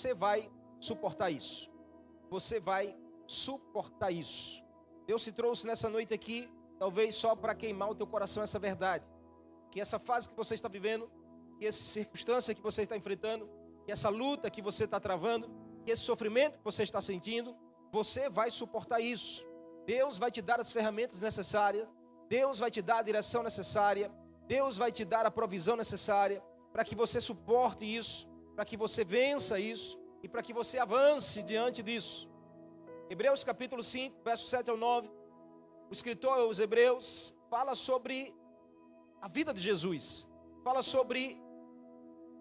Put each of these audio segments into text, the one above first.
você vai suportar isso. Você vai suportar isso. Deus te trouxe nessa noite aqui, talvez só para queimar o teu coração essa verdade. Que essa fase que você está vivendo, que essa circunstância que você está enfrentando, que essa luta que você está travando, que esse sofrimento que você está sentindo, você vai suportar isso. Deus vai te dar as ferramentas necessárias, Deus vai te dar a direção necessária, Deus vai te dar a provisão necessária para que você suporte isso, para que você vença isso e para que você avance diante disso. Hebreus capítulo 5, verso 7 ao 9, o escritor aos Hebreus fala sobre a vida de Jesus, fala sobre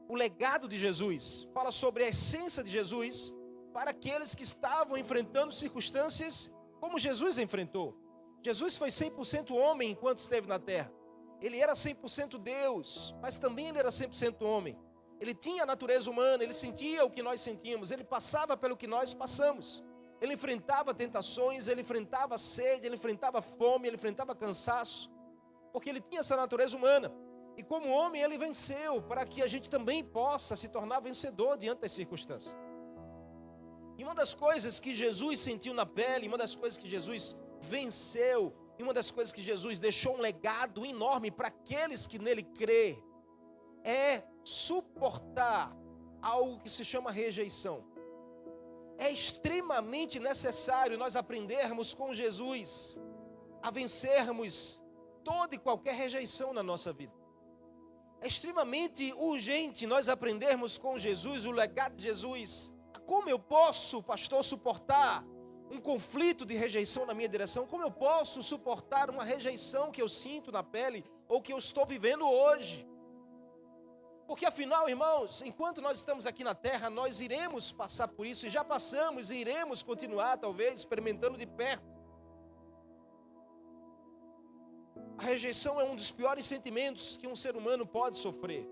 o legado de Jesus, fala sobre a essência de Jesus para aqueles que estavam enfrentando circunstâncias como Jesus enfrentou. Jesus foi 100% homem enquanto esteve na terra. Ele era 100% Deus, mas também ele era 100% homem. Ele tinha a natureza humana, ele sentia o que nós sentimos, ele passava pelo que nós passamos. Ele enfrentava tentações, ele enfrentava sede, ele enfrentava fome, ele enfrentava cansaço, porque ele tinha essa natureza humana. E como homem ele venceu, para que a gente também possa se tornar vencedor diante das circunstâncias. E uma das coisas que Jesus sentiu na pele, uma das coisas que Jesus venceu, e uma das coisas que Jesus deixou um legado enorme para aqueles que nele crê, é suportar algo que se chama rejeição. É extremamente necessário nós aprendermos com Jesus a vencermos toda e qualquer rejeição na nossa vida. É extremamente urgente nós aprendermos com Jesus, o legado de Jesus. Como eu posso, pastor, suportar um conflito de rejeição na minha direção? Como eu posso suportar uma rejeição que eu sinto na pele ou que eu estou vivendo hoje? Porque afinal, irmãos, enquanto nós estamos aqui na terra, nós iremos passar por isso, e já passamos e iremos continuar, talvez, experimentando de perto. A rejeição é um dos piores sentimentos que um ser humano pode sofrer.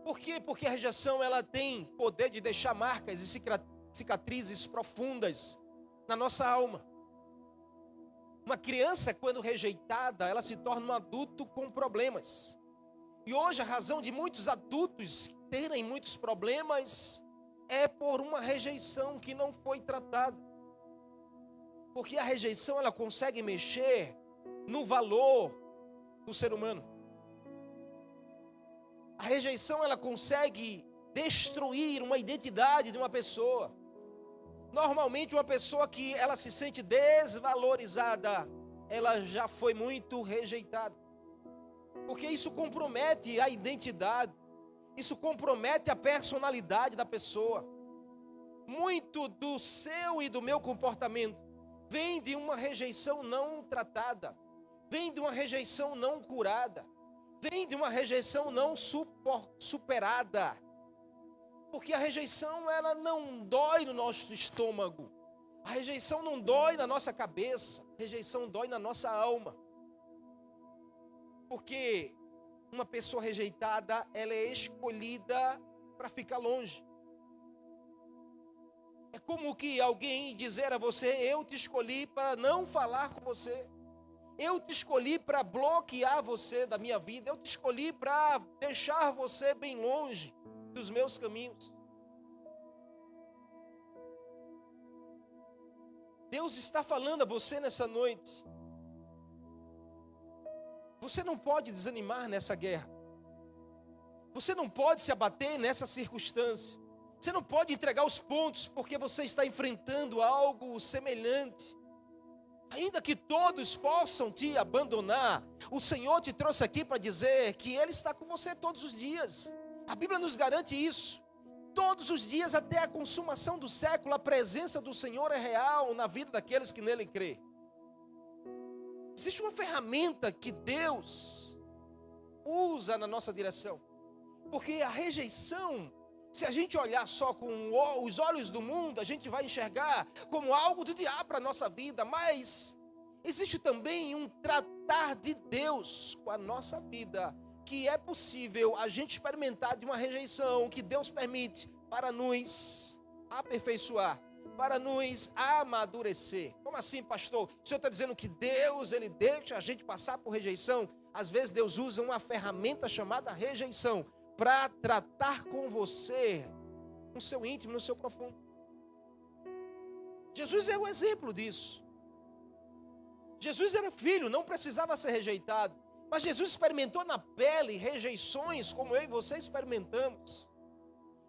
Por quê? Porque a rejeição ela tem poder de deixar marcas e cicatrizes profundas na nossa alma. Uma criança, quando rejeitada, ela se torna um adulto com problemas. E hoje a razão de muitos adultos terem muitos problemas é por uma rejeição que não foi tratada. Porque a rejeição ela consegue mexer no valor do ser humano. A rejeição ela consegue destruir uma identidade de uma pessoa. Normalmente uma pessoa que ela se sente desvalorizada, ela já foi muito rejeitada. Porque isso compromete a identidade, isso compromete a personalidade da pessoa. Muito do seu e do meu comportamento vem de uma rejeição não tratada, vem de uma rejeição não curada, vem de uma rejeição não superada. Porque a rejeição ela não dói no nosso estômago, a rejeição não dói na nossa cabeça, a rejeição dói na nossa alma. Porque uma pessoa rejeitada, ela é escolhida para ficar longe. É como que alguém dizer a você: eu te escolhi para não falar com você. Eu te escolhi para bloquear você da minha vida. Eu te escolhi para deixar você bem longe dos meus caminhos. Deus está falando a você nessa noite. Você não pode desanimar nessa guerra. Você não pode se abater nessa circunstância. Você não pode entregar os pontos porque você está enfrentando algo semelhante. Ainda que todos possam te abandonar, o Senhor te trouxe aqui para dizer que Ele está com você todos os dias. A Bíblia nos garante isso. Todos os dias até a consumação do século, a presença do Senhor é real na vida daqueles que nele crê. Existe uma ferramenta que Deus usa na nossa direção. Porque a rejeição, se a gente olhar só com os olhos do mundo, a gente vai enxergar como algo do diabo para a nossa vida. Mas existe também um tratar de Deus com a nossa vida, que é possível a gente experimentar de uma rejeição que Deus permite para nos aperfeiçoar, para nos amadurecer. Como assim, pastor? O senhor está dizendo que Deus, Ele deixa a gente passar por rejeição? Às vezes Deus usa uma ferramenta chamada rejeição para tratar com você no seu íntimo, no seu profundo. Jesus é o exemplo disso. Jesus era filho, não precisava ser rejeitado. Mas Jesus experimentou na pele rejeições como eu e você experimentamos.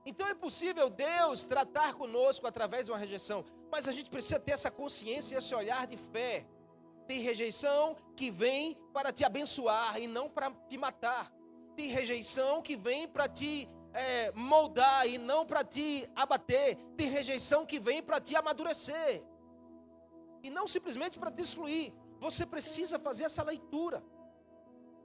Então é possível Deus tratar conosco através de uma rejeição. Mas a gente precisa ter essa consciência e esse olhar de fé. Tem rejeição que vem para te abençoar e não para te matar. Tem rejeição que vem para te moldar e não para te abater. Tem rejeição que vem para te amadurecer e não simplesmente para te excluir. Você precisa fazer essa leitura.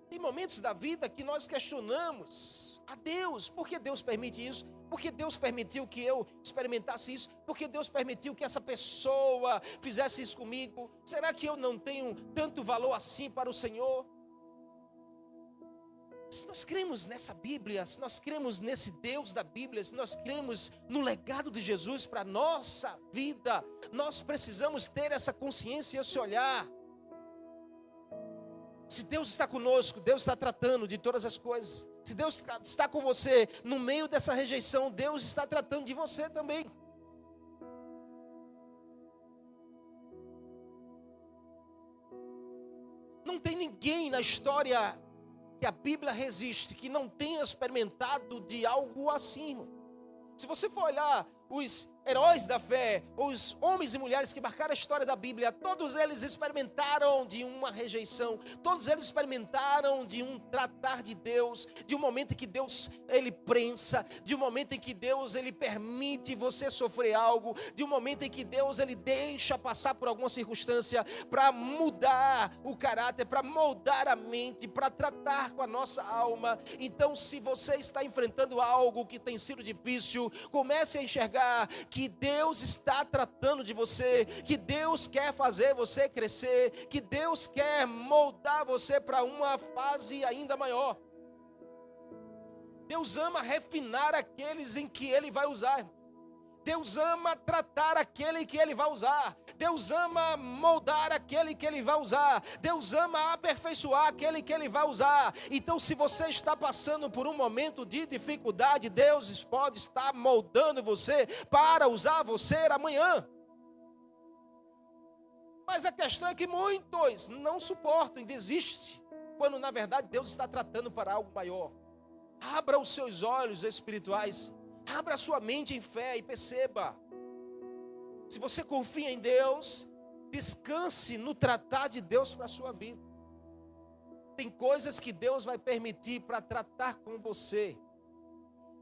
Tem momentos da vida que nós questionamos a Deus. Por que Deus permite isso? Por que Deus permitiu que eu experimentasse isso? Por que Deus permitiu que essa pessoa fizesse isso comigo? Será que eu não tenho tanto valor assim para o Senhor? Se nós cremos nessa Bíblia, se nós cremos nesse Deus da Bíblia, se nós cremos no legado de Jesus para a nossa vida, nós precisamos ter essa consciência e esse olhar. Se Deus está conosco, Deus está tratando de todas as coisas. Se Deus está com você no meio dessa rejeição, Deus está tratando de você também. Não tem ninguém na história que a Bíblia resiste que não tenha experimentado de algo assim. Se você for olhar os heróis da fé, os homens e mulheres que marcaram a história da Bíblia, todos eles experimentaram de uma rejeição, todos eles experimentaram de um tratar de Deus, de um momento em que Deus, ele prensa, de um momento em que Deus, ele permite você sofrer algo, de um momento em que Deus, ele deixa passar por alguma circunstância para mudar o caráter, para moldar a mente, para tratar com a nossa alma. Então, se você está enfrentando algo que tem sido difícil, comece a enxergar que Deus está tratando de você, que Deus quer fazer você crescer, que Deus quer moldar você para uma fase ainda maior. Deus ama refinar aqueles em que Ele vai usar. Deus ama tratar aquele que Ele vai usar. Deus ama moldar aquele que Ele vai usar. Deus ama aperfeiçoar aquele que Ele vai usar. Então, se você está passando por um momento de dificuldade, Deus pode estar moldando você para usar você amanhã. Mas a questão é que muitos não suportam e desistem, quando na verdade Deus está tratando para algo maior. Abra os seus olhos espirituais. Abra a sua mente em fé e perceba. Se você confia em Deus, descanse no tratar de Deus para a sua vida. Tem coisas que Deus vai permitir para tratar com você.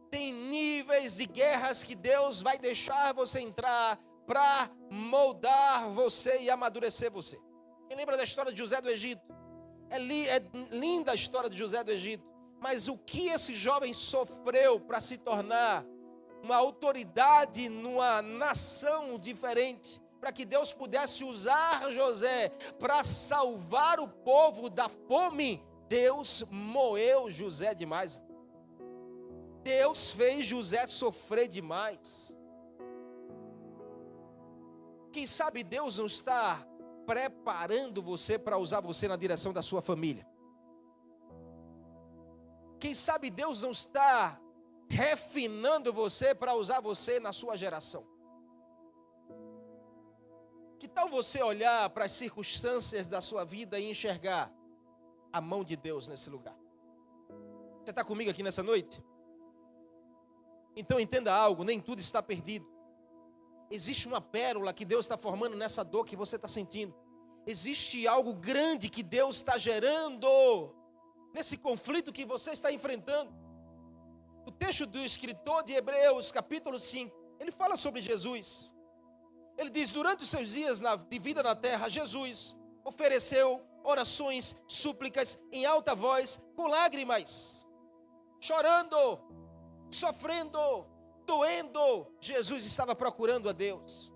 Tem níveis de guerras que Deus vai deixar você entrar para moldar você e amadurecer você. Quem lembra da história de José do Egito? É linda a história de José do Egito. Mas o que esse jovem sofreu para se tornar uma autoridade numa nação diferente, para que Deus pudesse usar José para salvar o povo da fome. Deus moeu José demais. Deus fez José sofrer demais. Quem sabe Deus não está preparando você para usar você na direção da sua família. Quem sabe Deus não está refinando você para usar você na sua geração. Que tal você olhar para as circunstâncias da sua vida e enxergar a mão de Deus nesse lugar? Você está comigo aqui nessa noite? Então entenda algo, nem tudo está perdido. Existe uma pérola que Deus está formando nessa dor que você está sentindo. Existe algo grande que Deus está gerando nesse conflito que você está enfrentando. O texto do escritor de Hebreus, capítulo 5, ele fala sobre Jesus. Ele diz: durante os seus dias de vida na terra, Jesus ofereceu orações, súplicas em alta voz, com lágrimas, chorando, sofrendo, doendo. Jesus estava procurando a Deus.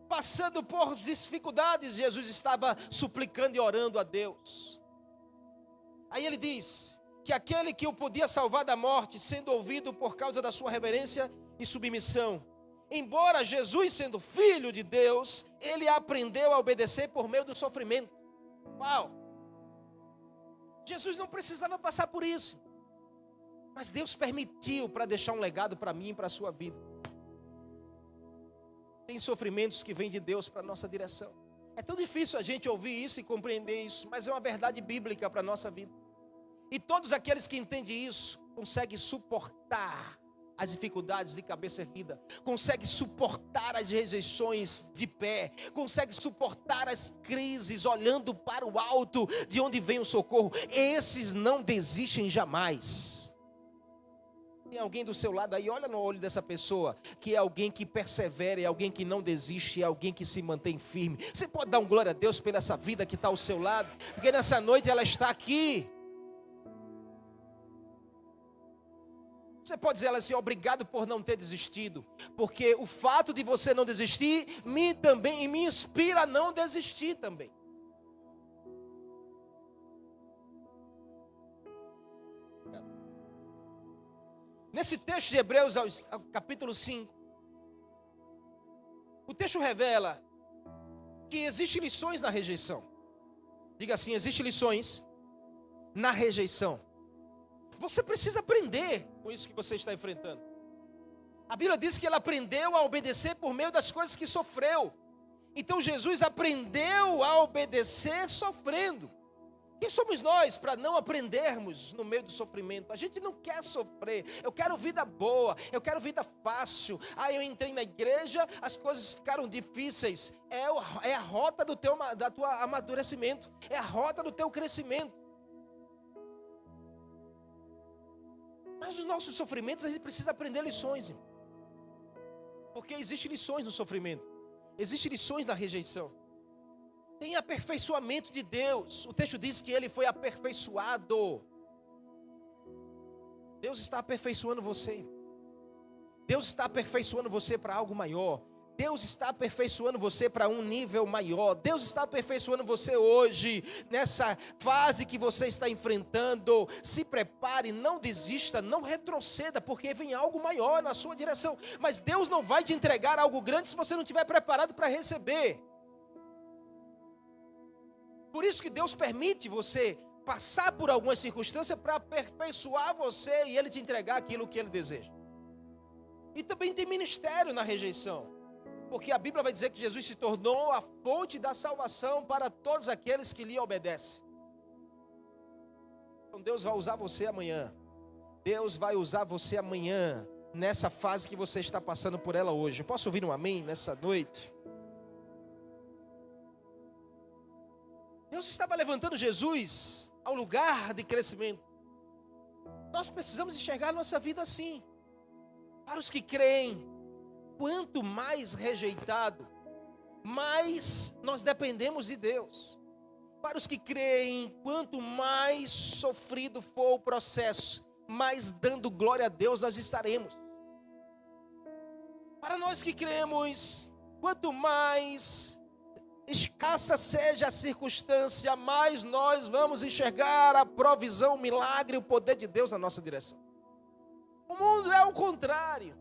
Passando por dificuldades, Jesus estava suplicando e orando a Deus. Aí ele diz que aquele que o podia salvar da morte, sendo ouvido por causa da sua reverência e submissão, embora Jesus sendo filho de Deus, ele aprendeu a obedecer por meio do sofrimento. Uau! Jesus não precisava passar por isso, mas Deus permitiu para deixar um legado para mim e para a sua vida. Tem sofrimentos que vêm de Deus para a nossa direção. É tão difícil a gente ouvir isso e compreender isso, mas é uma verdade bíblica para a nossa vida. E todos aqueles que entendem isso, conseguem suportar as dificuldades de cabeça erguida, conseguem suportar as rejeições de pé, conseguem suportar as crises olhando para o alto, de onde vem o socorro. Esses não desistem jamais. Tem alguém do seu lado aí, olha no olho dessa pessoa, que é alguém que persevera, é alguém que não desiste, é alguém que se mantém firme. Você pode dar um glória a Deus pela essa vida que está ao seu lado, porque nessa noite ela está aqui. Você pode dizer ela assim, obrigado por não ter desistido, porque o fato de você não desistir me inspira a não desistir também. Nesse texto de Hebreus, ao capítulo 5, o texto revela que existem lições na rejeição. Diga assim, existem lições na rejeição. Você precisa aprender com isso que você está enfrentando. A Bíblia diz que ele aprendeu a obedecer por meio das coisas que sofreu. Então Jesus aprendeu a obedecer sofrendo. Quem somos nós para não aprendermos no meio do sofrimento? A gente não quer sofrer. Eu quero vida boa, eu quero vida fácil. Eu entrei na igreja, as coisas ficaram difíceis. É a rota do teu amadurecimento, é a rota do teu crescimento. Mas os nossos sofrimentos, a gente precisa aprender lições, irmão. Porque existem lições no sofrimento, existem lições na rejeição. Tem aperfeiçoamento de Deus. O texto diz que ele foi aperfeiçoado. Deus está aperfeiçoando você. Deus está aperfeiçoando você para algo maior. Deus está aperfeiçoando você para um nível maior. Deus está aperfeiçoando você hoje, nessa fase que você está enfrentando. Se prepare, não desista, não retroceda, porque vem algo maior na sua direção. Mas Deus não vai te entregar algo grande se você não estiver preparado para receber. Por isso que Deus permite você passar por alguma circunstância para aperfeiçoar você e Ele te entregar aquilo que Ele deseja. E também tem ministério na rejeição. Porque a Bíblia vai dizer que Jesus se tornou a fonte da salvação para todos aqueles que lhe obedecem. Então Deus vai usar você amanhã. Deus vai usar você amanhã, nessa fase que você está passando por ela hoje. Eu posso ouvir um amém nessa noite? Deus estava levantando Jesus ao lugar de crescimento. Nós precisamos enxergar a nossa vida assim. Para os que creem, quanto mais rejeitado, mais nós dependemos de Deus. Para os que creem, quanto mais sofrido for o processo, mais dando glória a Deus nós estaremos. Para nós que cremos, quanto mais escassa seja a circunstância, mais nós vamos enxergar a provisão, o milagre, o poder de Deus na nossa direção. O mundo é o contrário.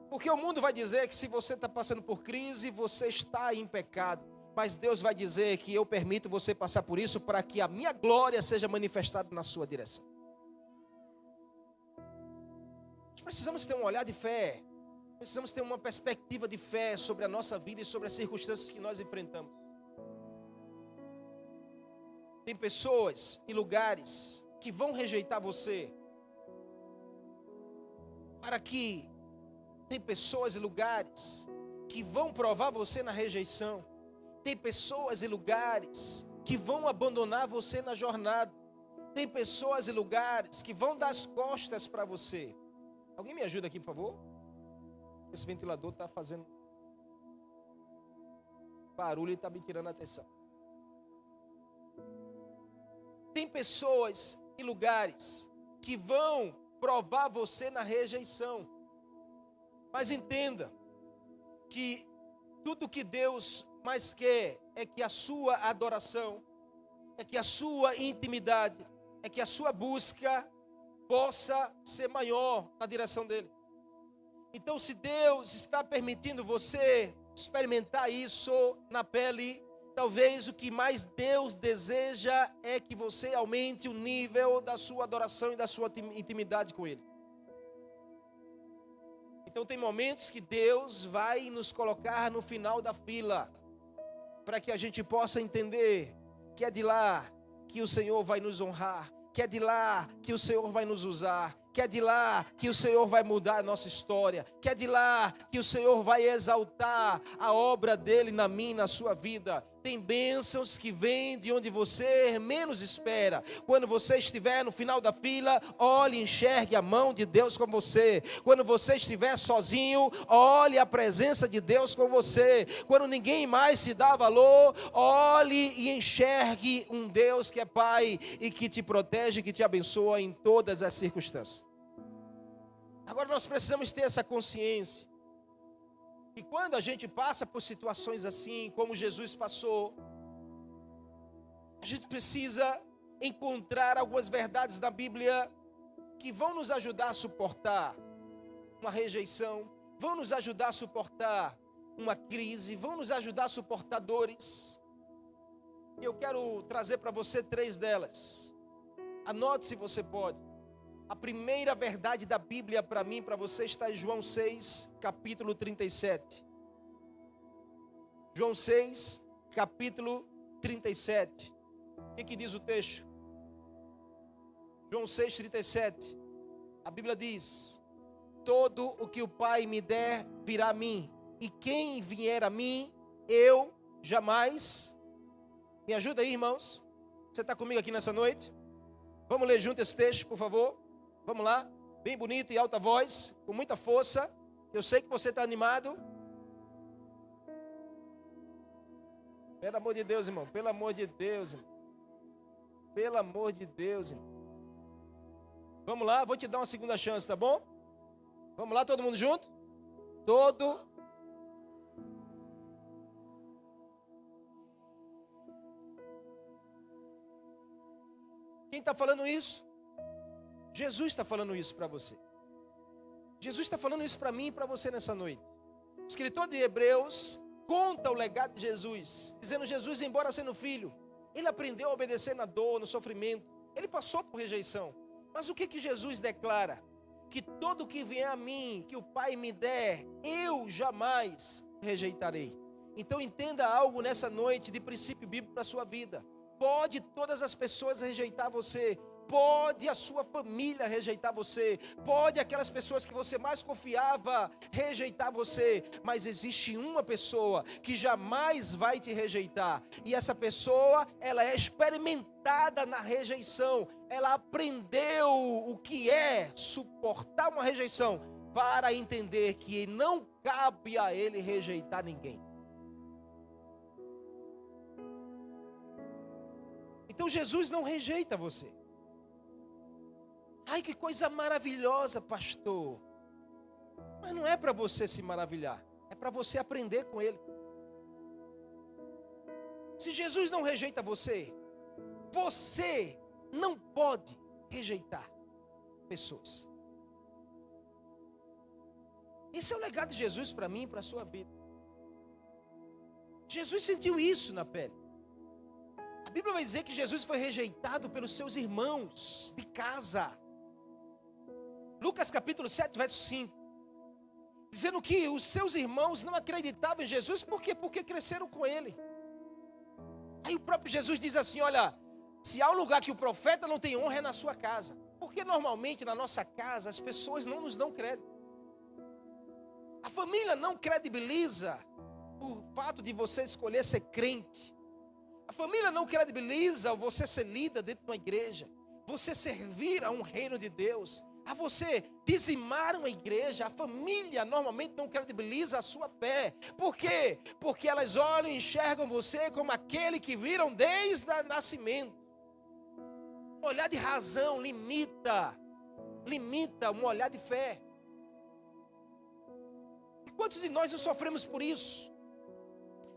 Porque o mundo vai dizer que se você está passando por crise, você está em pecado. Mas Deus vai dizer que eu permito você passar por isso para que a minha glória seja manifestada na sua direção. Nós precisamos ter um olhar de fé. Precisamos ter uma perspectiva de fé sobre a nossa vida e sobre as circunstâncias que nós enfrentamos. Tem pessoas e lugares que vão rejeitar você. Tem pessoas e lugares que vão provar você na rejeição. Tem pessoas e lugares que vão abandonar você na jornada. Tem pessoas e lugares que vão dar as costas para você. Alguém me ajuda aqui, por favor? Esse ventilador está fazendo barulho e está me tirando a atenção. Tem pessoas e lugares que vão provar você na rejeição. Mas entenda que tudo que Deus mais quer é que a sua adoração, é que a sua intimidade, é que a sua busca possa ser maior na direção dEle. Então, se Deus está permitindo você experimentar isso na pele, talvez o que mais Deus deseja é que você aumente o nível da sua adoração e da sua intimidade com Ele. Então tem momentos que Deus vai nos colocar no final da fila, para que a gente possa entender que é de lá que o Senhor vai nos honrar, que é de lá que o Senhor vai nos usar, que é de lá que o Senhor vai mudar a nossa história, que é de lá que o Senhor vai exaltar a obra dele na minha e na sua vida. Tem bênçãos que vêm de onde você menos espera. Quando você estiver no final da fila, olhe e enxergue a mão de Deus com você. Quando você estiver sozinho, olhe a presença de Deus com você. Quando ninguém mais se dá valor, olhe e enxergue um Deus que é Pai e que te protege, que te abençoa em todas as circunstâncias. Agora nós precisamos ter essa consciência. E quando a gente passa por situações assim, como Jesus passou, a gente precisa encontrar algumas verdades da Bíblia que vão nos ajudar a suportar uma rejeição, vão nos ajudar a suportar uma crise, vão nos ajudar a suportar dores. E eu quero trazer para você 3 delas. Anote se você pode. A primeira verdade da Bíblia para mim, para você, está em João 6, capítulo 37. João 6, capítulo 37. O que diz o texto? João 6, 37. A Bíblia diz: todo o que o Pai me der virá a mim, e quem vier a mim, eu jamais. Me ajuda aí, irmãos. Você está comigo aqui nessa noite? Vamos ler junto esse texto, por favor. Vamos lá, bem bonito e alta voz, com muita força. Eu sei que você está animado. Pelo amor de Deus, irmão. Pelo amor de Deus, irmão. Pelo amor de Deus, irmão. Vamos lá, vou te dar uma segunda chance, tá bom? Vamos lá, todo mundo junto? Quem está falando isso? Jesus está falando isso para você. Jesus está falando isso para mim e para você nessa noite. O escritor de Hebreus conta o legado de Jesus, dizendo: Jesus, embora sendo filho, ele aprendeu a obedecer na dor, no sofrimento. Ele passou por rejeição. Mas o que Jesus declara? Que todo que vier a mim, que o Pai me der, eu jamais rejeitarei. Então entenda algo nessa noite de princípio bíblico para a sua vida. Pode todas as pessoas rejeitar você, pode a sua família rejeitar você, pode aquelas pessoas que você mais confiava rejeitar você, mas existe uma pessoa que jamais vai te rejeitar, e essa pessoa, ela é experimentada na rejeição, ela aprendeu o que é suportar uma rejeição, para entender que não cabe a ele rejeitar ninguém. Então Jesus não rejeita você. Ai, que coisa maravilhosa, pastor. Mas não é para você se maravilhar, é para você aprender com ele. Se Jesus não rejeita você, você não pode rejeitar pessoas. Esse é o legado de Jesus para mim e para a sua vida. Jesus sentiu isso na pele. A Bíblia vai dizer que Jesus foi rejeitado pelos seus irmãos de casa. Lucas capítulo 7, verso 5. Dizendo que os seus irmãos não acreditavam em Jesus, por quê? Porque cresceram com ele. Aí o próprio Jesus diz assim: olha, se há um lugar que o profeta não tem honra, é na sua casa. Porque normalmente na nossa casa as pessoas não nos dão crédito. A família não credibiliza o fato de você escolher ser crente. A família não credibiliza você ser líder dentro de uma igreja, você servir a um reino de Deus, a você dizimar uma igreja. A família normalmente não credibiliza a sua fé. Por quê? Porque elas olham e enxergam você como aquele que viram desde o nascimento. Um olhar de razão limita um olhar de fé. E quantos de nós não sofremos por isso?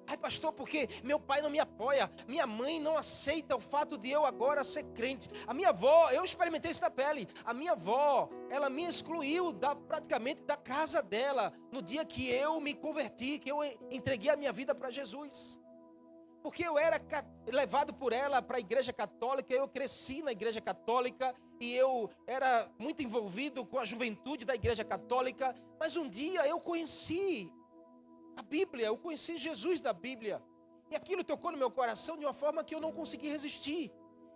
Ai, pastor, porque meu pai não me apoia, minha mãe não aceita o fato de eu agora ser crente. A minha avó, eu experimentei isso na pele. A minha avó, ela me excluiu praticamente da casa dela no dia que eu me converti, que eu entreguei a minha vida para Jesus. porque eu era levado por ela para a igreja católica, eu cresci na igreja católica e eu era muito envolvido com a juventude da igreja católica, mas um dia eu conheci a Bíblia, eu conheci Jesus da Bíblia, e aquilo tocou no meu coração de uma forma que eu não consegui resistir,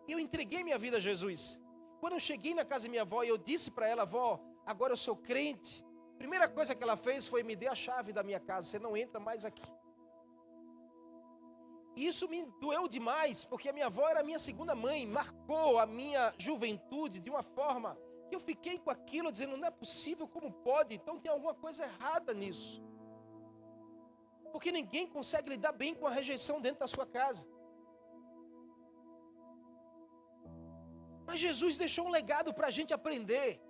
e eu entreguei minha vida a Jesus. Quando eu cheguei na casa da minha avó e eu disse para ela: avó, agora eu sou crente, a primeira coisa que ela fez foi me dar a chave da minha casa, você não entra mais aqui. E isso me doeu demais, porque a minha avó era a minha segunda mãe, marcou a minha juventude de uma forma que eu fiquei com aquilo, dizendo: não é possível, como pode? Então tem alguma coisa errada nisso. Porque ninguém consegue lidar bem com a rejeição dentro da sua casa. Mas Jesus deixou um legado para a gente aprender.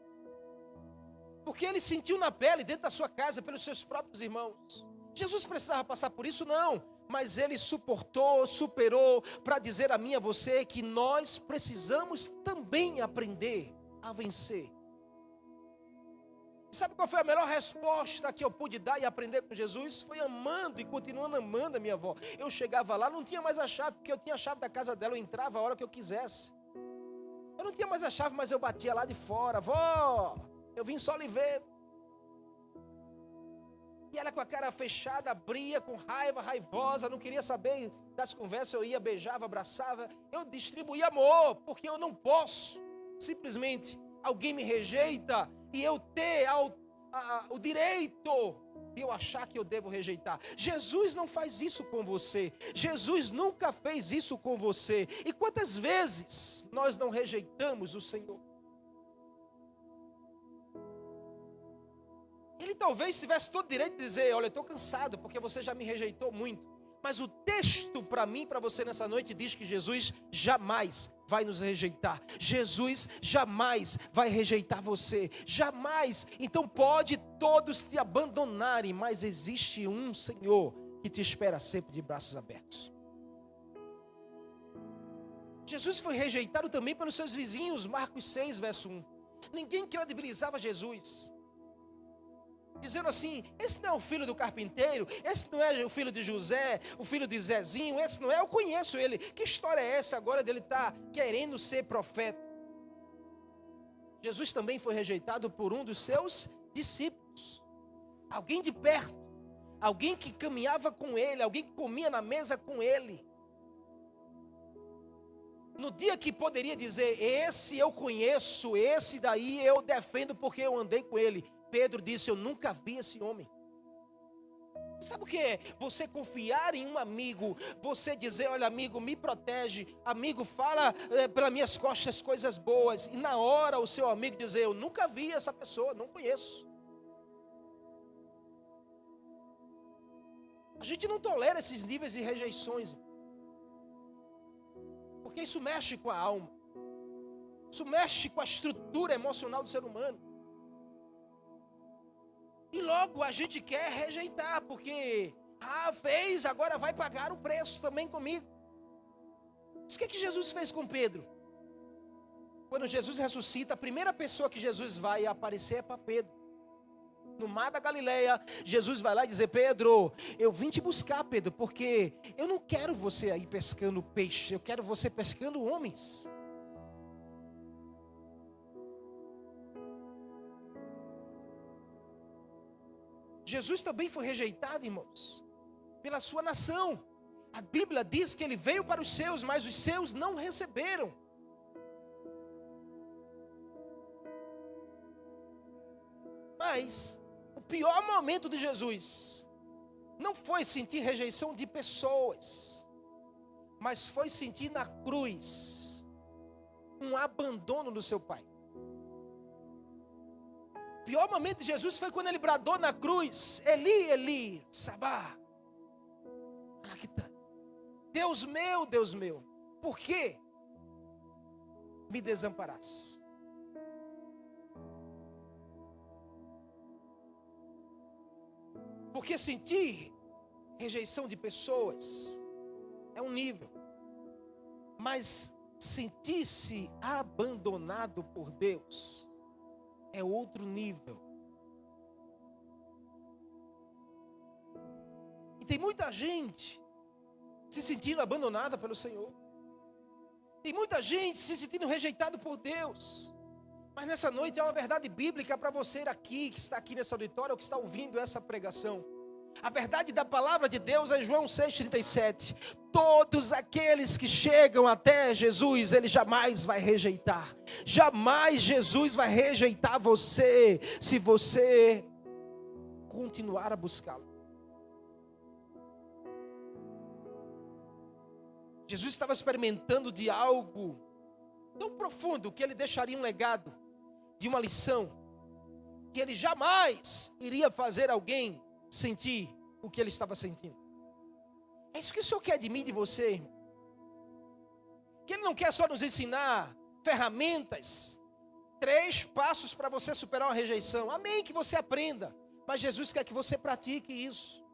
Porque ele sentiu na pele, dentro da sua casa, pelos seus próprios irmãos. Jesus precisava passar por isso? Não. Mas ele suportou, superou, para dizer a mim e a você que nós precisamos também aprender a vencer. Sabe qual foi a melhor resposta que eu pude dar e aprender com Jesus? Foi amando e continuando amando a minha avó. Eu chegava lá, não tinha mais a chave, porque eu tinha a chave da casa dela, eu entrava a hora que eu quisesse. Eu não tinha mais a chave, mas eu batia lá de fora: vó, eu vim só lhe ver. E ela com a cara fechada, abria com raiva, raivosa, não queria saber das conversas. Eu ia, beijava, abraçava, eu distribuía amor, porque eu não posso simplesmente alguém me rejeita e eu ter o direito de eu achar que eu devo rejeitar. Jesus não faz isso com você. Jesus nunca fez isso com você. E quantas vezes nós não rejeitamos o Senhor? Ele talvez tivesse todo o direito de dizer: olha, eu estou cansado porque você já me rejeitou muito. Mas o texto para mim e para você nessa noite diz que Jesus jamais vai nos rejeitar. Jesus jamais vai rejeitar você. Jamais. Então pode todos te abandonarem, mas existe um Senhor que te espera sempre de braços abertos. Jesus foi rejeitado também pelos seus vizinhos. Marcos 6, verso 1. Ninguém credibilizava Jesus, dizendo assim: esse não é o filho do carpinteiro, esse não é o filho de José, o filho de Zezinho, esse não é, eu conheço ele. Que história é essa agora dele estar querendo ser profeta? Jesus também foi rejeitado por um dos seus discípulos, alguém de perto, alguém que caminhava com ele, alguém que comia na mesa com ele. No dia que poderia dizer: esse eu conheço, esse daí eu defendo porque eu andei com ele, Pedro disse: eu nunca vi esse homem. Sabe o que é? Você confiar em um amigo, você dizer: olha, amigo, me protege, amigo, fala pelas minhas costas coisas boas, e na hora o seu amigo dizer: eu nunca vi essa pessoa, não conheço. A gente não tolera esses níveis de rejeições, porque isso mexe com a alma, isso mexe com a estrutura emocional do ser humano. E logo a gente quer rejeitar, porque fez, agora vai pagar o preço também comigo. Isso que Jesus fez com Pedro? Quando Jesus ressuscita, a primeira pessoa que Jesus vai aparecer é para Pedro. No mar da Galileia, Jesus vai lá e diz: Pedro, eu vim te buscar, Pedro, porque eu não quero você aí pescando peixe, eu quero você pescando homens. Jesus também foi rejeitado, irmãos, pela sua nação. A Bíblia diz que ele veio para os seus, mas os seus não receberam. Mas o pior momento de Jesus não foi sentir rejeição de pessoas, mas foi sentir na cruz um abandono do seu Pai. O pior momento de Jesus foi quando ele bradou na cruz: Eli, Eli, sabá, Deus meu, por que me desamparaste? Porque sentir rejeição de pessoas é um nível, mas sentir-se abandonado por Deus é outro nível. E tem muita gente se sentindo abandonada pelo Senhor. Tem muita gente se sentindo rejeitado por Deus. Mas nessa noite há uma verdade bíblica para você aqui, que está aqui nessa auditória, ou que está ouvindo essa pregação. A verdade da palavra de Deus é João 6,37. Todos aqueles que chegam até Jesus, Ele jamais vai rejeitar. Jamais Jesus vai rejeitar você, se você continuar a buscá-lo. Jesus estava experimentando de algo tão profundo que Ele deixaria um legado, de uma lição, que Ele jamais iria fazer alguém sentir o que Ele estava sentindo. É isso que o Senhor quer de mim e de você, irmão. Que Ele não quer só nos ensinar ferramentas, 3 passos para você superar uma rejeição. Amém, que você aprenda. Mas Jesus quer que você pratique isso.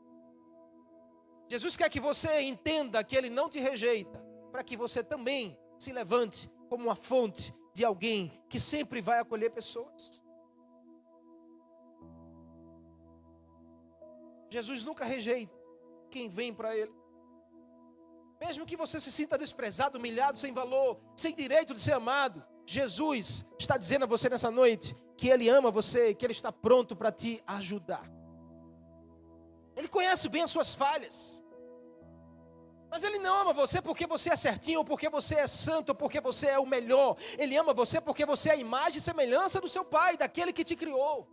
Jesus quer que você entenda que Ele não te rejeita, para que você também se levante como uma fonte de alguém que sempre vai acolher pessoas. Jesus nunca rejeita quem vem para Ele. Mesmo que você se sinta desprezado, humilhado, sem valor, sem direito de ser amado, Jesus está dizendo a você nessa noite que Ele ama você, que Ele está pronto para te ajudar. Ele conhece bem as suas falhas. Mas Ele não ama você porque você é certinho, ou porque você é santo, ou porque você é o melhor. Ele ama você porque você é a imagem e semelhança do seu Pai, daquele que te criou.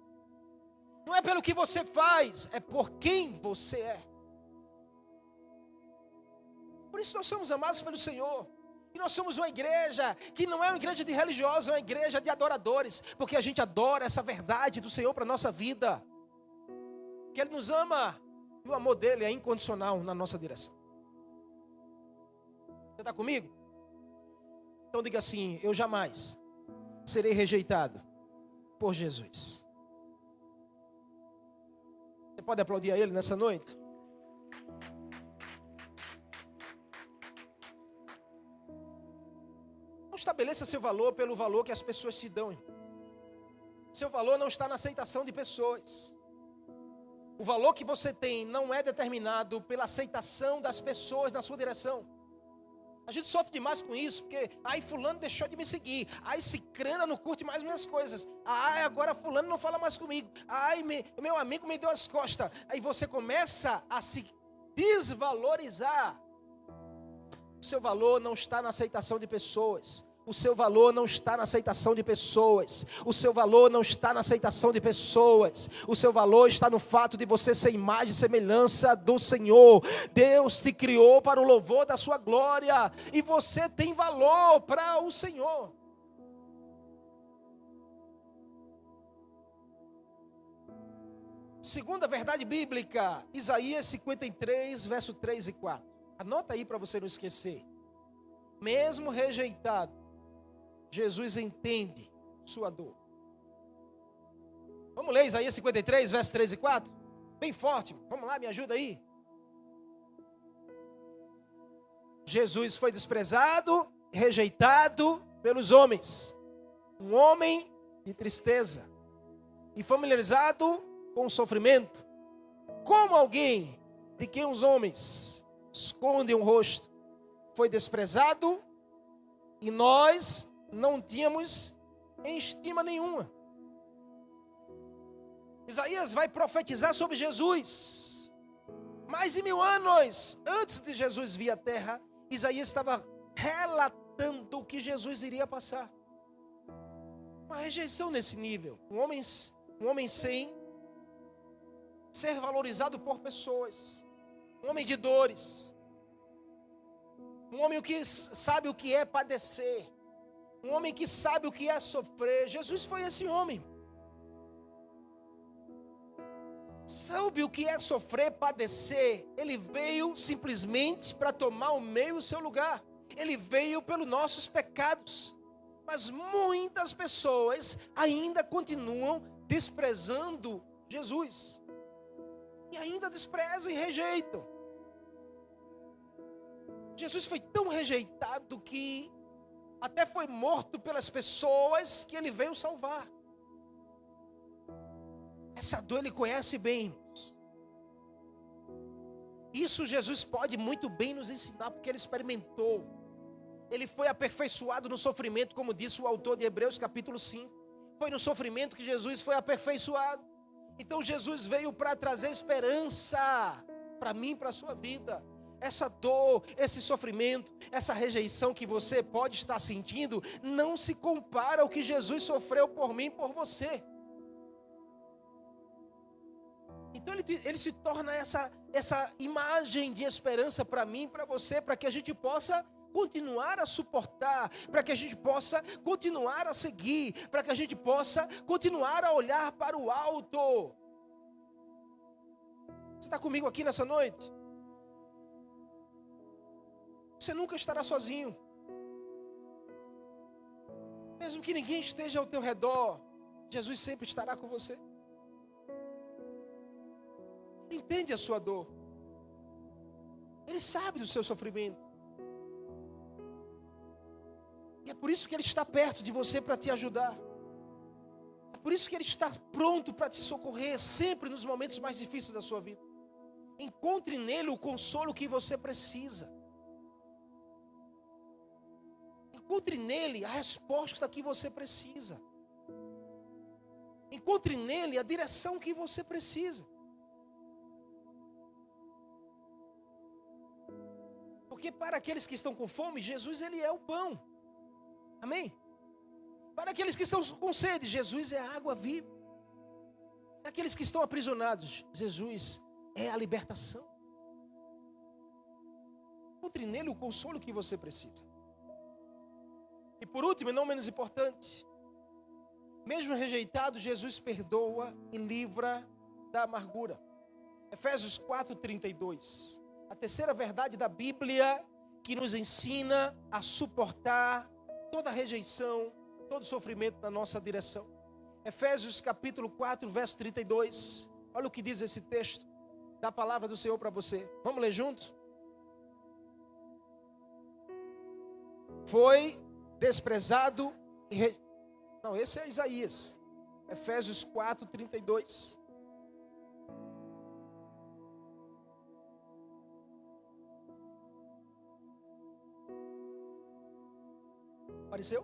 Não é pelo que você faz, é por quem você é. Por isso nós somos amados pelo Senhor. E nós somos uma igreja que não é uma igreja de religiosos, é uma igreja de adoradores. Porque a gente adora essa verdade do Senhor para a nossa vida. Que Ele nos ama e o amor dEle é incondicional na nossa direção. Você está comigo? Então diga assim: eu jamais serei rejeitado por Jesus. Você pode aplaudir a Ele nessa noite? Não estabeleça seu valor pelo valor que as pessoas te dão. Seu valor não está na aceitação de pessoas. O valor que você tem não é determinado pela aceitação das pessoas na sua direção. A gente sofre demais com isso, porque fulano deixou de me seguir, cicrana não curte mais minhas coisas, agora fulano não fala mais comigo, meu amigo me deu as costas. Aí você começa a se desvalorizar. O seu valor não está na aceitação de pessoas. O seu valor não está na aceitação de pessoas. O seu valor não está na aceitação de pessoas. O seu valor está no fato de você ser imagem e semelhança do Senhor. Deus te criou para o louvor da sua glória. E você tem valor para o Senhor. Segunda verdade bíblica, Isaías 53, verso 3 e 4. Anota aí para você não esquecer. Mesmo rejeitado, Jesus entende sua dor. Vamos ler Isaías 53, verso 3 e 4? Bem forte, vamos lá, me ajuda aí. Jesus foi desprezado, rejeitado pelos homens. Um homem de tristeza e familiarizado com o sofrimento. Como alguém de quem os homens escondem o rosto. Foi desprezado e nós não tínhamos em estima nenhuma. Isaías vai profetizar sobre Jesus. Mais de 1000 anos antes de Jesus vir à terra, Isaías estava relatando o que Jesus iria passar. Uma rejeição nesse nível. Um homem sem ser valorizado por pessoas. Um homem de dores. Um homem que sabe o que é padecer. Um homem que sabe o que é sofrer. Jesus foi esse homem. Sabe o que é sofrer, padecer. Ele veio simplesmente para tomar o meu e o seu lugar. Ele veio pelos nossos pecados. Mas muitas pessoas ainda continuam desprezando Jesus. E ainda desprezam e rejeitam. Jesus foi tão rejeitado que até foi morto pelas pessoas que Ele veio salvar. Essa dor Ele conhece bem. Isso Jesus pode muito bem nos ensinar, porque ele experimentou. Ele foi aperfeiçoado no sofrimento, como disse o autor de Hebreus capítulo 5. Foi no sofrimento que Jesus foi aperfeiçoado. Então Jesus veio para trazer esperança para mim, para a sua vida. Essa dor, esse sofrimento, essa rejeição que você pode estar sentindo, não se compara ao que Jesus sofreu por mim e por você. Então ele se torna essa imagem de esperança para mim, para você, para que a gente possa continuar a suportar, para que a gente possa continuar a seguir, para que a gente possa continuar a olhar para o alto. Você está comigo aqui nessa noite? Você nunca estará sozinho. Mesmo que ninguém esteja ao teu redor, Jesus sempre estará com você. Ele entende a sua dor. Ele sabe do seu sofrimento. E é por isso que Ele está perto de você para te ajudar. É por isso que Ele está pronto para te socorrer sempre nos momentos mais difíceis da sua vida. Encontre nele o consolo que você precisa. Encontre nele a resposta que você precisa. Encontre nele a direção que você precisa. Porque para aqueles que estão com fome, Jesus ele é o pão. Amém? Para aqueles que estão com sede, Jesus é a água viva. Para aqueles que estão aprisionados, Jesus é a libertação. Encontre nele o consolo que você precisa. E por último, e não menos importante, mesmo rejeitado, Jesus perdoa e livra da amargura. Efésios 4:32. A terceira verdade da Bíblia que nos ensina a suportar toda rejeição, todo sofrimento na nossa direção. Efésios capítulo 4, verso 32. Olha o que diz esse texto da palavra do Senhor para você. Vamos ler juntos? Foi desprezado e Não, esse é Isaías. Efésios 4, 32. Apareceu?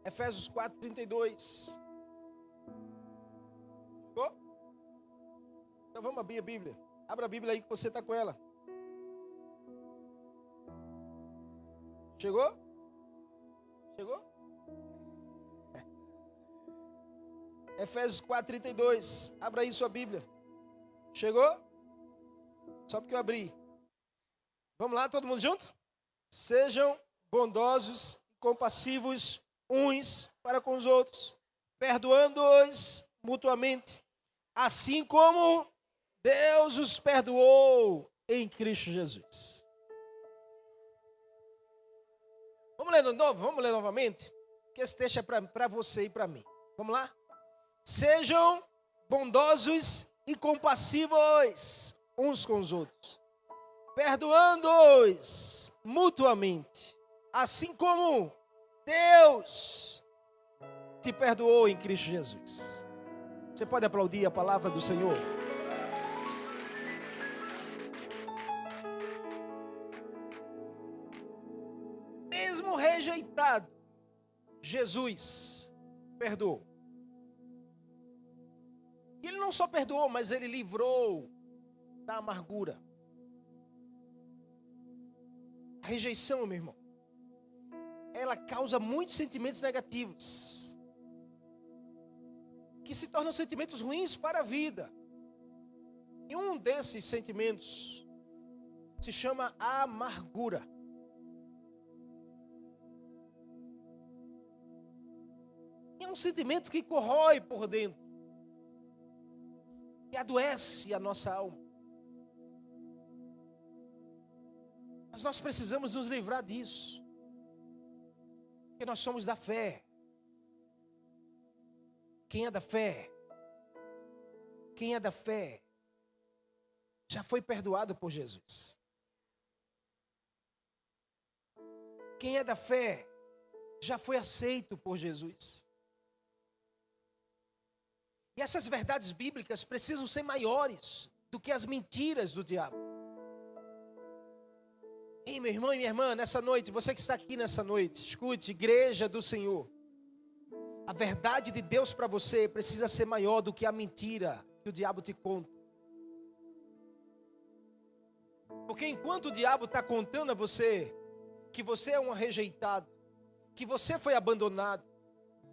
Efésios 4, 32. Chegou? Então vamos abrir a Bíblia. Abra a Bíblia aí que você está com ela. Chegou? Chegou? Efésios 4, 32. Abra aí sua Bíblia. Chegou? Só porque eu abri. Vamos lá, todo mundo junto? Sejam bondosos e compassivos uns para com os outros, perdoando-os mutuamente, assim como Deus os perdoou em Cristo Jesus. Vamos ler de novo? Vamos ler novamente? Que esse texto é para você e para mim. Vamos lá? Sejam bondosos e compassivos uns com os outros, perdoando-os mutuamente, assim como Deus te perdoou em Cristo Jesus. Você pode aplaudir a palavra do Senhor? Mesmo rejeitado, Jesus perdoou. E Ele não só perdoou, mas Ele livrou da amargura. A rejeição, meu irmão, ela causa muitos sentimentos negativos, que se tornam sentimentos ruins para a vida. E um desses sentimentos se chama amargura. E é um sentimento que corrói por dentro, que adoece a nossa alma. Mas nós precisamos nos livrar disso, porque nós somos da fé. Quem é da fé? Quem é da fé já foi perdoado por Jesus. Quem é da fé já foi aceito por Jesus. E essas verdades bíblicas precisam ser maiores do que as mentiras do diabo. Ei, meu irmão e minha irmã, nessa noite, você que está aqui nessa noite, escute, igreja do Senhor. A verdade de Deus para você precisa ser maior do que a mentira que o diabo te conta. Porque enquanto o diabo está contando a você que você é um rejeitado, que você foi abandonado,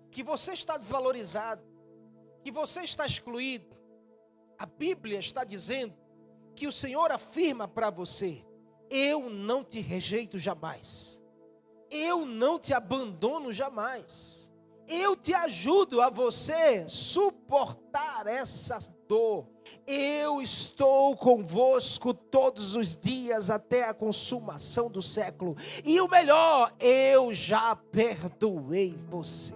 que você está desvalorizado, que você está excluído, a Bíblia está dizendo que o Senhor afirma para você: eu não te rejeito jamais, eu não te abandono jamais, eu te ajudo a você suportar essa dor, eu estou convosco todos os dias até a consumação do século, e o melhor, eu já perdoei você.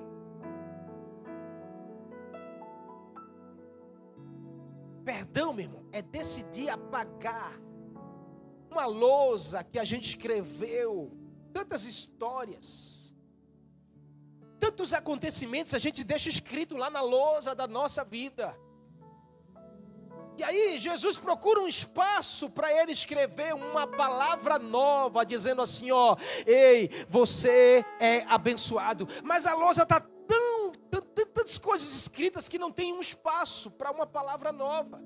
Perdão, meu irmão, é decidir apagar uma lousa que a gente escreveu, tantas histórias, tantos acontecimentos a gente deixa escrito lá na lousa da nossa vida. E aí Jesus procura um espaço para ele escrever uma palavra nova, dizendo assim, ó, ei, você é abençoado. Mas a lousa está tantas coisas escritas que não tem um espaço para uma palavra nova.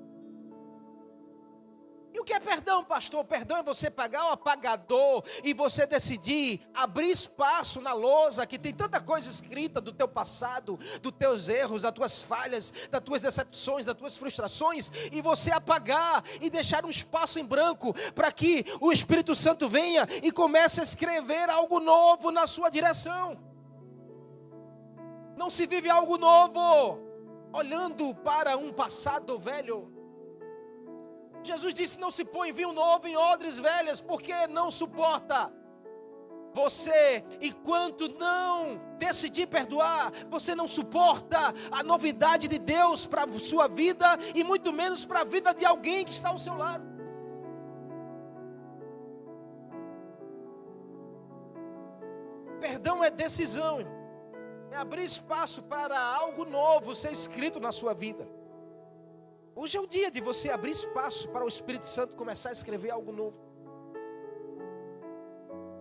E o que é perdão, pastor? Perdão é você pagar o apagador e você decidir abrir espaço na lousa que tem tanta coisa escrita do teu passado, dos teus erros, das tuas falhas, das tuas decepções, das tuas frustrações, e você apagar e deixar um espaço em branco para que o Espírito Santo venha e comece a escrever algo novo na sua direção. Não se vive algo novo olhando para um passado velho. Jesus disse: não se põe vinho novo em odres velhas, porque não suporta. Você, enquanto não decidir perdoar, você não suporta a novidade de Deus para a sua vida, e muito menos para a vida de alguém que está ao seu lado. Perdão é decisão, é abrir espaço para algo novo ser escrito na sua vida. Hoje é o dia de você abrir espaço para o Espírito Santo começar a escrever algo novo.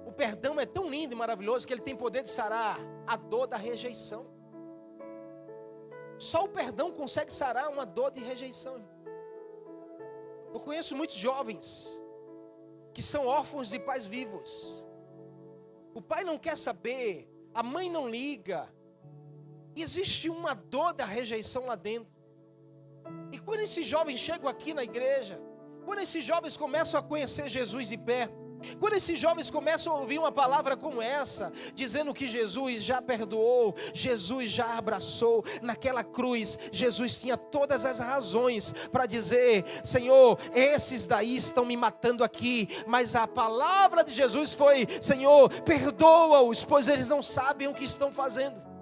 O perdão é tão lindo e maravilhoso que ele tem poder de sarar a dor da rejeição. Só o perdão consegue sarar uma dor de rejeição. Eu conheço muitos jovens que são órfãos de pais vivos. O pai não quer saber, a mãe não liga. Existe uma dor da rejeição lá dentro. E quando esses jovens chegam aqui na igreja, quando esses jovens começam a conhecer Jesus de perto, quando esses jovens começam a ouvir uma palavra como essa, dizendo que Jesus já perdoou, Jesus já abraçou, naquela cruz, Jesus tinha todas as razões para dizer: Senhor, esses daí estão me matando aqui, mas a palavra de Jesus foi: Senhor, perdoa-os, pois eles não sabem o que estão fazendo.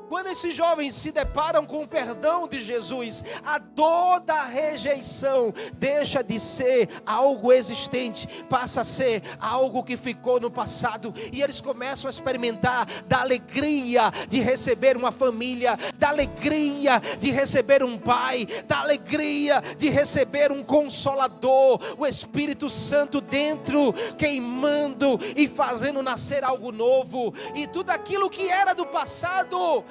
Quando esses jovens se deparam com o perdão de Jesus, a dor da rejeição deixa de ser algo existente, passa a ser algo que ficou no passado, e eles começam a experimentar da alegria de receber uma família, da alegria de receber um pai, da alegria de receber um consolador, o Espírito Santo dentro, queimando e fazendo nascer algo novo, e tudo aquilo que era do passado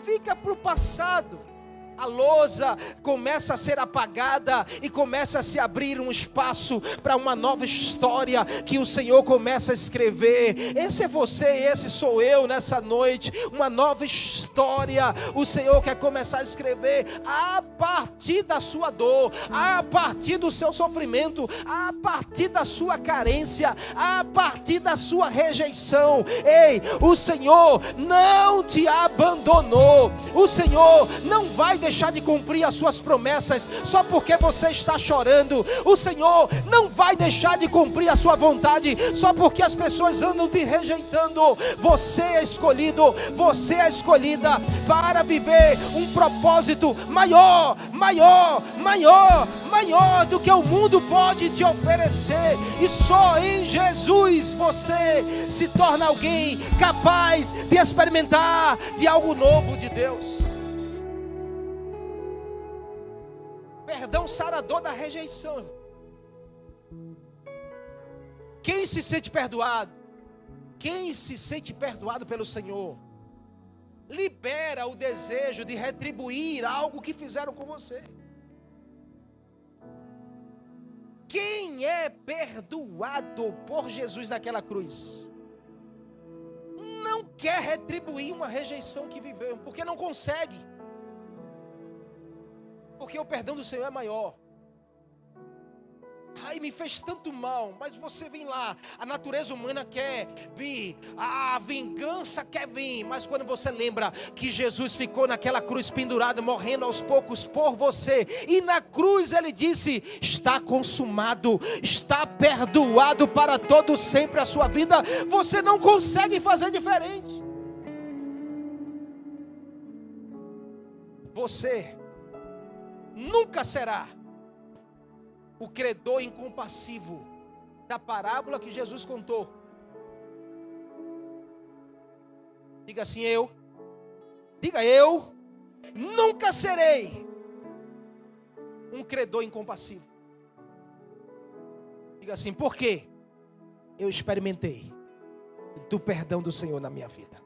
fica para o passado. A lousa começa a ser apagada e começa a se abrir um espaço para uma nova história que o Senhor começa a escrever. Esse é você, esse sou eu nessa noite. Uma nova história o Senhor quer começar a escrever a partir da sua dor, a partir do seu sofrimento, a partir da sua carência, a partir da sua rejeição. Ei, o Senhor não te abandonou. O Senhor não vai deixar de cumprir as suas promessas só porque você está chorando. O Senhor não vai deixar de cumprir a sua vontade só porque as pessoas andam te rejeitando. Você é escolhido, você é escolhida para viver um propósito maior do que o mundo pode te oferecer, e só em Jesus você se torna alguém capaz de experimentar de algo novo de Deus. Perdão sarador da rejeição. Quem se sente perdoado? Quem se sente perdoado pelo Senhor, libera o desejo de retribuir algo que fizeram com você. Quem é perdoado por Jesus naquela cruz, não quer retribuir uma rejeição que viveu, porque não consegue. Porque o perdão do Senhor é maior. Ai, me fez tanto mal, mas você vem lá, a natureza humana quer vir, a vingança quer vir, mas quando você lembra que Jesus ficou naquela cruz pendurado, morrendo aos poucos por você, e na cruz ele disse, está consumado, está perdoado para todo sempre a sua vida, você não consegue fazer diferente. Você nunca será o credor incompassivo da parábola que Jesus contou. Diga assim, eu nunca serei um credor incompassivo. Diga assim, por quê? Eu experimentei do perdão do Senhor na minha vida.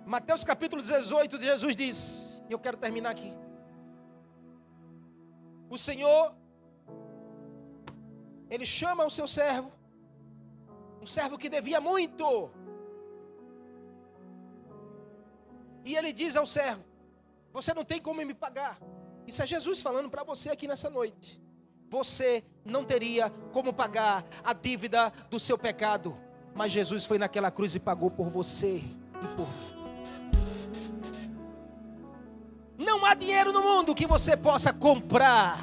Mateus capítulo 18, Jesus diz, e eu quero terminar aqui. O Senhor, Ele chama o seu servo, um servo que devia muito. E Ele diz ao servo, você não tem como me pagar. Isso é Jesus falando para você aqui nessa noite. Você não teria como pagar a dívida do seu pecado. Mas Jesus foi naquela cruz e pagou por você e por mim. Não há dinheiro no mundo que você possa comprar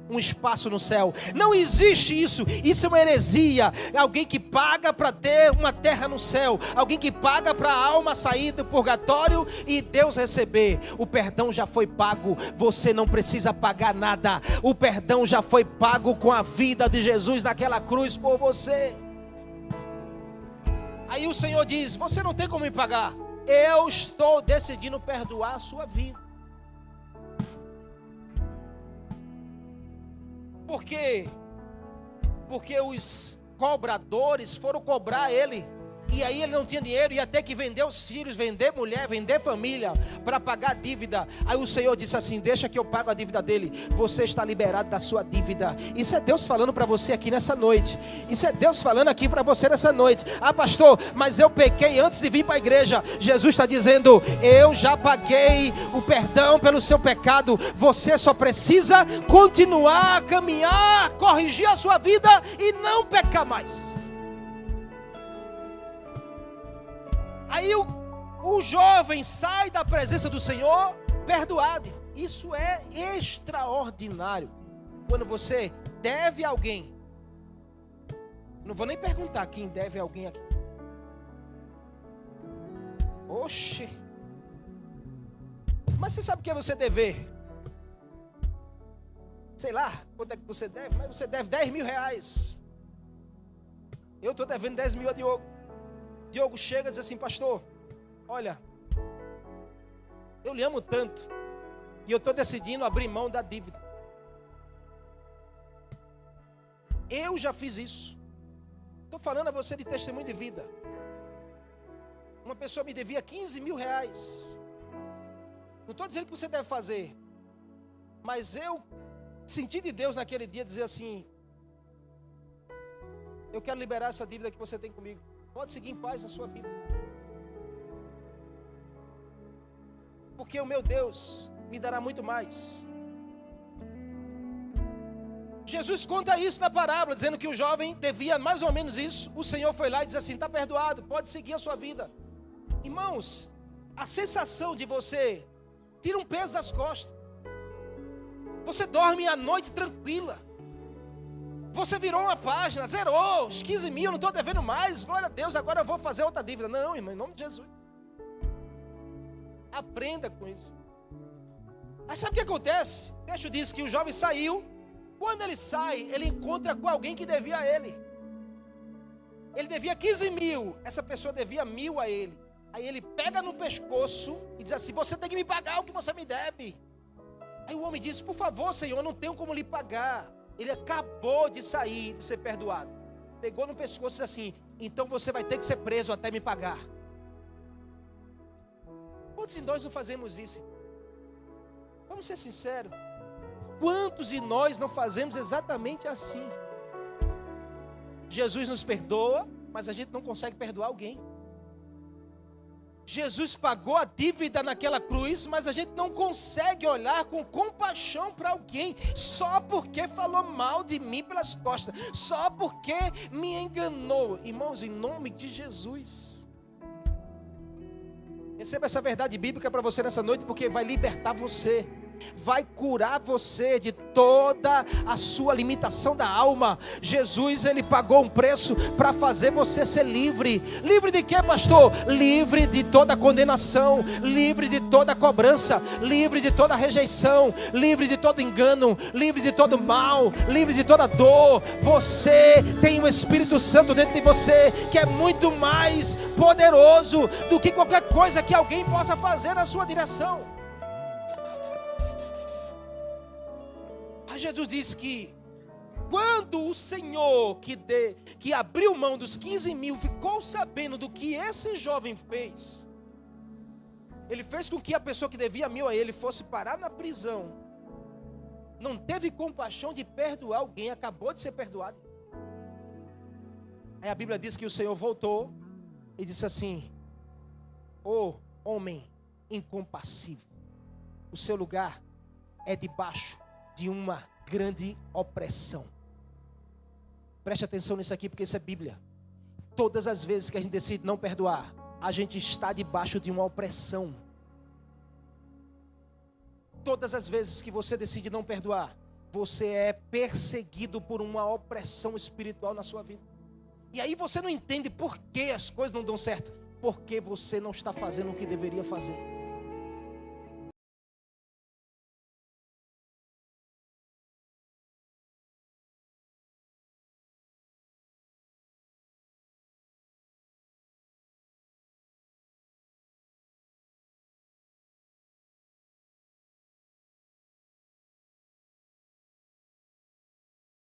um espaço no céu. Não existe isso. Isso é uma heresia. Alguém que paga para ter uma terra no céu. Alguém que paga para a alma sair do purgatório e Deus receber. O perdão já foi pago. Você não precisa pagar nada. O perdão já foi pago com a vida de Jesus naquela cruz por você. Aí o Senhor diz, você não tem como me pagar. Eu estou decidindo perdoar a sua vida. Por quê? Porque os cobradores foram cobrar ele. E aí ele não tinha dinheiro, ia ter que vender os filhos, vender mulher, vender família para pagar a dívida. Aí o Senhor disse assim, deixa que eu pago a dívida dele. Você está liberado da sua dívida. Isso é Deus falando para você aqui nessa noite. Isso é Deus falando aqui para você nessa noite. Ah, pastor, mas eu pequei antes de vir para a igreja. Jesus está dizendo, eu já paguei o perdão pelo seu pecado. Você só precisa continuar a caminhar, corrigir a sua vida e não pecar mais. Aí o jovem sai da presença do Senhor perdoado. Isso é extraordinário. Quando você deve a alguém, não vou nem perguntar quem deve a alguém aqui. Oxe. Mas você sabe o que é você dever? Sei lá quanto é que você deve, mas você deve 10 mil reais. Eu estou devendo 10 mil a Diogo. Diogo chega e diz assim, pastor, olha, eu lhe amo tanto, e eu estou decidindo abrir mão da dívida. Eu já fiz isso. Estou falando a você de testemunho de vida. Uma pessoa me devia 15 mil reais. Não estou dizendo que você deve fazer, mas eu senti de Deus naquele dia dizer assim, eu quero liberar essa dívida que você tem comigo. Pode seguir em paz na sua vida. Porque o meu Deus me dará muito mais. Jesus conta isso na parábola, dizendo que o jovem devia mais ou menos isso. O Senhor foi lá e disse assim, está perdoado, pode seguir a sua vida. Irmãos, a sensação de você tira um peso das costas. Você dorme a noite tranquila. Você virou uma página, zerou os 15 mil, não estou devendo mais, glória a Deus, agora eu vou fazer outra dívida. Não, irmão, em nome de Jesus. Aprenda com isso. Mas sabe o que acontece? O texto diz que o jovem saiu. Quando ele sai, ele encontra com alguém que devia a ele. Ele devia 15 mil, essa pessoa devia 1.000 a ele. Aí ele pega no pescoço e diz assim: você tem que me pagar o que você me deve. Aí o homem diz: por favor, Senhor, eu não tenho como lhe pagar. Ele acabou de sair, de ser perdoado. Pegou no pescoço e disse assim: então você vai ter que ser preso até me pagar. Quantos de nós não fazemos isso? Vamos ser sinceros. Quantos de nós não fazemos exatamente assim? Jesus nos perdoa, mas a gente não consegue perdoar alguém. Jesus pagou a dívida naquela cruz, mas a gente não consegue olhar com compaixão para alguém, só porque falou mal de mim pelas costas, só porque me enganou. Irmãos, em nome de Jesus, receba essa verdade bíblica para você nessa noite, porque vai libertar você, vai curar você de toda a sua limitação da alma. Jesus, ele pagou um preço para fazer você ser livre. Livre de quê, pastor? Livre de toda condenação, livre de toda cobrança, livre de toda rejeição, livre de todo engano, livre de todo mal, livre de toda dor. Você tem o Espírito Santo dentro de você, que é muito mais poderoso do que qualquer coisa que alguém possa fazer na sua direção. Jesus diz que quando o Senhor que abriu mão dos 15 mil ficou sabendo do que esse jovem fez, ele fez com que a pessoa que devia 1.000 a ele fosse parar na prisão. Não teve compaixão de perdoar alguém, acabou de ser perdoado. Aí a Bíblia diz que o Senhor voltou e disse assim: ô homem incompassível, o seu lugar é debaixo de uma grande opressão. Preste atenção nisso aqui, porque isso é Bíblia. Todas as vezes que a gente decide não perdoar, a gente está debaixo de uma opressão. Todas as vezes que você decide não perdoar, você é perseguido por uma opressão espiritual na sua vida. E aí você não entende por que as coisas não dão certo, porque você não está fazendo o que deveria fazer.